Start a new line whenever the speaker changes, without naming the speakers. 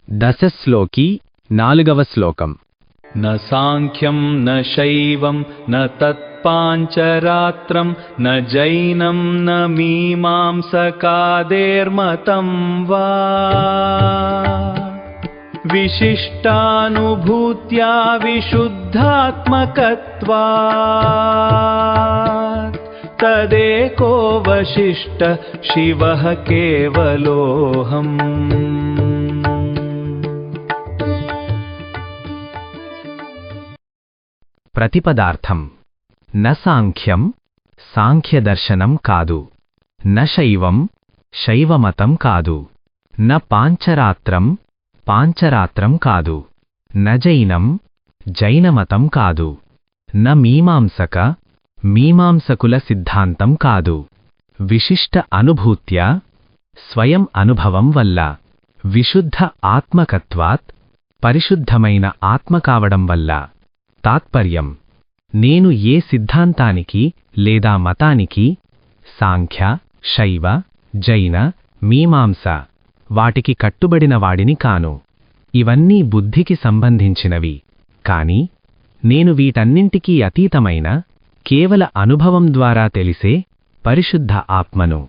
దశశ్లోకి 4వ శ్లోకం.
न साङ्ख्यं न शैवं न तत्पाञ्चरात्रं न जैनं न मीमांसकादेर्मतं वा विशिष्टानुभूत्या विशुद्धात्मकत्वात् तदेको वशिष्ठ शिवः केवलोऽहम्.
ప్రతిపదార్థం. న సాంఖ్యం సాంఖ్యదర్శనం కాదు, న శైవం శైవమతం కాదు, న పాంచరాత్రం పాంచరాత్రం కాదు, న జైనం జైనమతం కాదు, న మీమాంసక మీమాంసకుల సిద్ధాంతం కాదు. విశిష్ట అనుభూత్యా స్వయం అనుభవం వల్ల, విశుద్ధ ఆత్మకత్వాత్ పరిశుద్ధమైన ఆత్మ కావడం వల్ల. తాత్పర్యం: నేను ఏ సిద్ధాంతానికి లేదా మతానికి, సాంఖ్య శైవ జైన మీమాంస వాటికి కట్టుబడిన వాడిని కాను. ఇవన్నీ బుద్ధికి సంబంధించినవి. కాని నేను వీటన్నింటికీ అతీతమైన కేవల అనుభవం ద్వారా తెలిసే పరిశుద్ధ ఆత్మను.